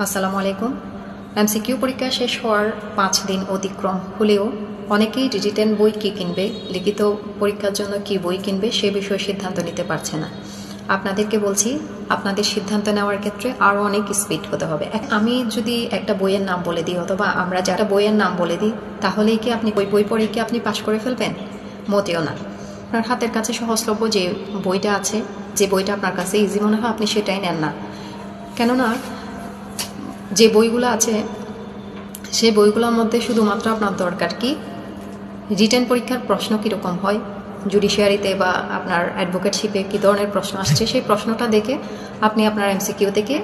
আসসালামু আলাইকুম। এমসিকিউ পরীক্ষা শেষ হওয়ার 5 দিন অতিক্রম হলেও অনেকেই ডিজিটাল বই কি কিনবে, লিখিত পরীক্ষার জন্য কি বই কিনবে সে বিষয়ে সিদ্ধান্ত নিতে পারছে না। আপনাদেরকে বলছি, আপনাদের সিদ্ধান্ত নেওয়ার ক্ষেত্রে আরও অনেক স্পিড হতে হবে। আমি যদি একটা বইয়ের নাম বলে দিই অথবা আমরা যারা বইয়ের নাম বলে দিই, তাহলেই কি আপনি বই পড়ে কি আপনি পাশ করে ফেলবেন? মোটেও না। আপনার হাতের কাছে সহজলভ্য যে বইটা আছে, যে বইটা আপনার কাছে ইজি মনে হয়, আপনি সেটাই নেন না। কেননা যে বইগুলো আছে সেই বইগুলোর মধ্যে শুধুমাত্র আপনার দরকার কি রিটেন পরীক্ষার প্রশ্ন কীরকম হয়, জুডিশিয়ারিতে বা আপনার অ্যাডভোকেটশিপে কী ধরনের প্রশ্ন আসছে সেই প্রশ্নটা দেখে আপনি আপনার এমসিকিউ থেকে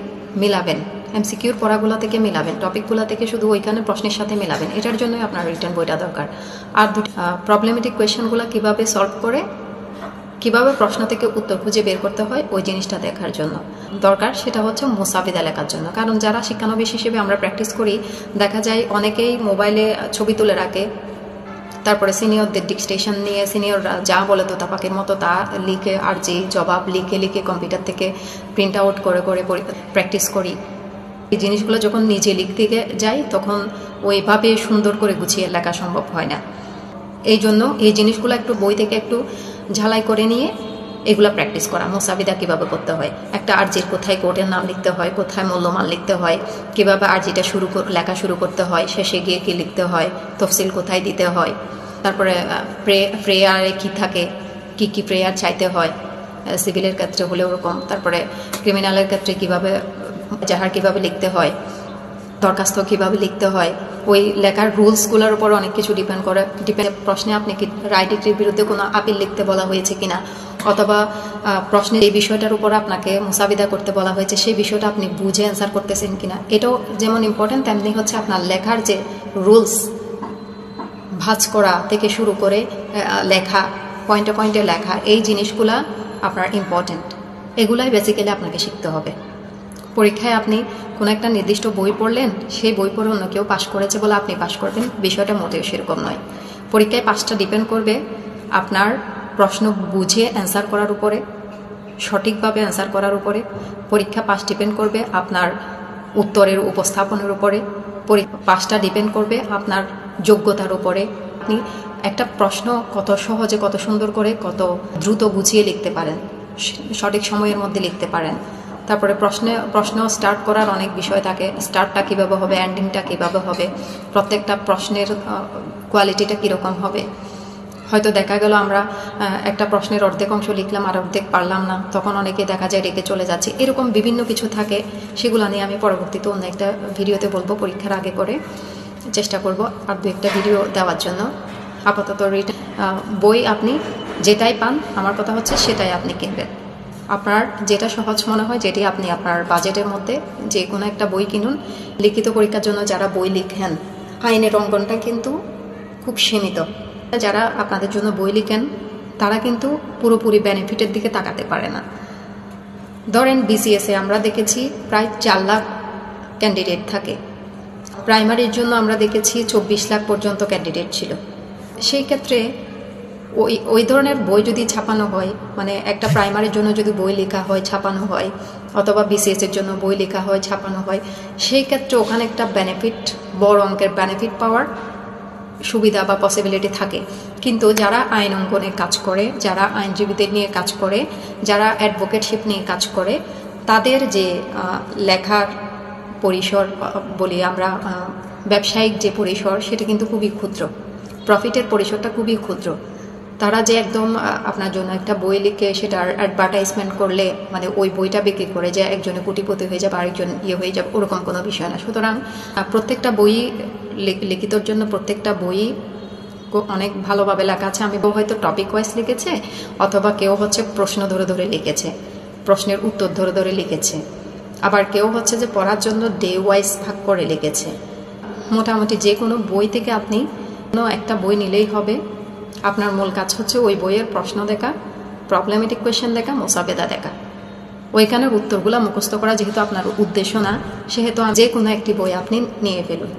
মিলাবেন, এমসিকিউর পড়াগুলো থেকে মিলাবেন, টপিকগুলো থেকে শুধু ওইখানে প্রশ্নের সাথে মিলাবেন। এটার জন্যই আপনার রিটেন বইটা দরকার। আর প্রবলেমেটিক কোয়েশ্চেনগুলো কীভাবে সলভ করে, কিভাবে প্রশ্ন থেকে উত্তর খুঁজে বের করতে হয় ওই জিনিসটা দেখার জন্য দরকার। সেটা হচ্ছে মুসাবিদা লেখার জন্য। কারণ যারা শিক্ষানবিশ হিসেবে আমরা প্র্যাকটিস করি, দেখা যায় অনেকেই মোবাইলে ছবি তুলে রাখে, তারপরে সিনিয়রদের ডিকটেশন নিয়ে সিনিয়ররা যা বলে তো তাপাকের মতো তা লিখে আর যে জবাব লিখে কম্পিউটার থেকে প্রিন্ট আউট করে প্র্যাকটিস করি। এই জিনিসগুলো যখন নিজে লিখতে যাই তখন ওইভাবে সুন্দর করে গুছিয়ে লেখা সম্ভব হয় না। এই জন্য এই জিনিসগুলো একটু বই থেকে একটু ঝালাই করে নিয়ে এগুলা প্র্যাকটিস করা। মুসাবিদা কীভাবে করতে হয়, একটা আরজির কোথায় কোর্টের নাম লিখতে হয়, কোথায় মূল্যমান লিখতে হয়, কীভাবে আরজিটা লেখা শুরু করতে হয়, শেষে গিয়ে কী লিখতে হয়, তফসিল কোথায় দিতে হয়, তারপরে প্রেয়ারে কী থাকে, কি প্রেয়ার চাইতে হয়, সিভিলের ক্ষেত্রে হলে ওরকম, তারপরে ক্রিমিনালের ক্ষেত্রে কীভাবে জাহার কীভাবে লিখতে হয়, দরখাস্ত কীভাবে লিখতে হয়, ওই লেখার রুলসগুলোর উপর অনেক কিছু ডিপেন্ড প্রশ্নে আপনি কি রায় ডিগ্রির বিরুদ্ধে কোনো আপিল লিখতে বলা হয়েছে কিনা, অথবা প্রশ্নে এই বিষয়টার উপর আপনাকে মুসাবিদা করতে বলা হয়েছে সেই বিষয়টা আপনি বুঝে অ্যান্সার করতেছেন কিনা। এটাও যেমন ইম্পর্টেন্ট, তেমনি হচ্ছে আপনার লেখার যে রুলস, ভাঁজ করা থেকে শুরু করে লেখা, পয়েন্টে লেখা, এই জিনিসগুলা আপনার ইম্পর্টেন্ট। এগুলাই বেসিক্যালি আপনাকে শিখতে হবে। পরীক্ষায় আপনি কোনো একটা নির্দিষ্ট বই পড়লেন, সেই বই পড়ে অন্য কেউ পাশ করেছে বলে আপনি পাশ করবেন, বিষয়টা মোটেও সেরকম নয়। পরীক্ষায় পাসটা ডিপেন্ড করবে আপনার প্রশ্ন বুঝে অ্যান্সার করার উপরে, সঠিকভাবে অ্যান্সার করার উপরে। পরীক্ষা পাস ডিপেন্ড করবে আপনার উত্তরের উপস্থাপনের উপরে। পাসটা ডিপেন্ড করবে আপনার যোগ্যতার উপরে। আপনি একটা প্রশ্ন কত সহজে, কত সুন্দর করে, কত দ্রুত গুছিয়ে লিখতে পারেন, সঠিক সময়ের মধ্যে লিখতে পারেন। তারপরে প্রশ্ন স্টার্ট করার অনেক বিষয় থাকে, স্টার্টটা কীভাবে হবে, এন্ডিংটা কীভাবে হবে, প্রত্যেকটা প্রশ্নের কোয়ালিটিটা কীরকম হবে। হয়তো দেখা গেল আমরা একটা প্রশ্নের অর্ধেক অংশ লিখলাম আর অর্ধেক পারলাম না, তখন অনেকে দেখা যায় রেখে চলে যাচ্ছে। এরকম বিভিন্ন কিছু থাকে, সেগুলো নিয়ে আমি পরবর্তীতে অন্য একটা ভিডিওতে বলবো। পরীক্ষার আগে করে চেষ্টা করব আর দু একটা ভিডিও দেওয়ার জন্য। আপাতত বই আপনি যেটাই পান, আমার কথা হচ্ছে সেটাই আপনি কিনবেন। আপনার যেটা সহজ মনে হয়, যেটি আপনি আপনার বাজেটের মধ্যে যে কোনো একটা বই কিনুন। লিখিত পরীক্ষার জন্য যারা বই লিখেন, আইনের অঙ্কনটা কিন্তু খুব সীমিত। যারা আপনাদের জন্য বই লিখেন তারা কিন্তু পুরোপুরি বেনিফিটের দিকে তাকাতে পারে না। ধরেন বিসিএসে আমরা দেখেছি প্রায় 4 লাখ ক্যান্ডিডেট থাকে, প্রাইমারির জন্য আমরা দেখেছি 24 লাখ পর্যন্ত ক্যান্ডিডেট ছিল। সেই ক্ষেত্রে ওই ধরনের বই যদি ছাপানো হয়, মানে একটা প্রাইমারির জন্য যদি বই লেখা হয়, ছাপানো হয়, অথবা বিসিএসের জন্য বই লেখা হয়, ছাপানো হয়, সেই ক্ষেত্রে ওখানে একটা বেনিফিট, বড় অঙ্কের বেনিফিট পাওয়ার সুবিধা বা পসিবিলিটি থাকে। কিন্তু যারা আইন অঙ্কনে কাজ করে, যারা আইনজীবীদের নিয়ে কাজ করে, যারা অ্যাডভোকেটশিপ নিয়ে কাজ করে, তাদের যে লেখার পরিসর বলি আমরা, ব্যবসায়িক যে পরিসর, সেটা কিন্তু খুবই ক্ষুদ্র, প্রফিটের পরিসরটা খুবই ক্ষুদ্র। তারা যে একদম আপনার জন্য একটা বই লিখে সেটার অ্যাডভার্টাইজমেন্ট করলে, মানে ওই বইটা বিক্রি করে যে একজনে কোটিপতি হয়ে যাবে, আরেকজন হয়ে যাবে, ওরকম কোনো বিষয় না। সুতরাং প্রত্যেকটা বই লিখিতর জন্য প্রত্যেকটা বই অনেক ভালোভাবে লেখা আছে। আমি হয়তো টপিক ওয়াইজ লিখেছে, অথবা কেউ হচ্ছে প্রশ্ন ধরে লিখেছে, প্রশ্নের উত্তর ধরে লিখেছে, আবার কেউ হচ্ছে যে পড়ার জন্য ডে ওয়াইজ ভাগ করে লিখেছে। মোটামুটি যে কোনো বই থেকে আপনি একটা বই নিলেই হবে। আপনার মূল কাজ হচ্ছে ওই বইয়ের প্রশ্ন দেখা, প্রবলেমেটিক কোয়েশ্চেন দেখা, মুসাবিদা দেখা, ওইখানের উত্তরগুলো মুখস্থ করা যেহেতু আপনার উদ্দেশ্য না, সেহেতু যে কোনো একটি বই আপনি নিয়ে ফেলুন,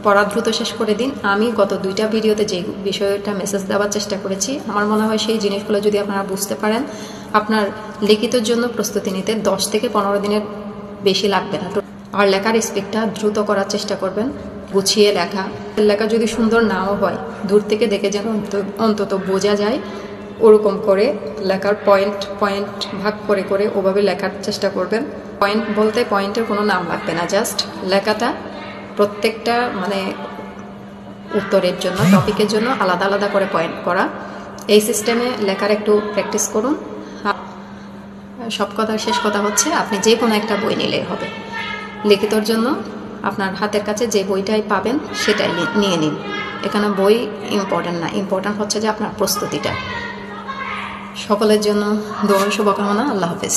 পড়া দ্রুত শেষ করে দিন। আমি গত 2টা ভিডিওতে যে বিষয়টা মেসেজ দেওয়ার চেষ্টা করেছি, আমার মনে হয় সেই জিনিসগুলো যদি আপনারা বুঝতে পারেন, আপনার লিখিতের জন্য প্রস্তুতি নিতে 10 থেকে 15 দিনের বেশি লাগবে না। আর লেখার স্পিডটা দ্রুত করার চেষ্টা করবেন, গুছিয়ে লেখা। লেখা যদি সুন্দর নাও হয়, দূর থেকে দেখে যেন অন্তত বোঝা যায়, ওরকম করে লেখার পয়েন্ট ভাগ করে করে ওভাবে লেখার চেষ্টা করবেন। পয়েন্ট বলতে পয়েন্টের কোনো নাম লাগবে না, জাস্ট লেখাটা প্রত্যেকটা মানে উত্তরের জন্য, টপিকের জন্য আলাদা আলাদা করে পয়েন্ট করা। এই সিস্টেমে লেখার একটু প্র্যাকটিস করুন। সব কথা শেষ কথা হচ্ছে, আপনি যে কোনো একটা বই নিলেই হবে। লিখিতর জন্য আপনার হাতের কাছে যে বইটাই পাবেন সেটাই নিয়ে নিন। এখানে বই ইম্পর্টেন্ট না, ইম্পর্টেন্ট হচ্ছে যে আপনার প্রস্তুতিটা। সকলের জন্য দোয়া শুভকামনা। আল্লাহ হাফেজ।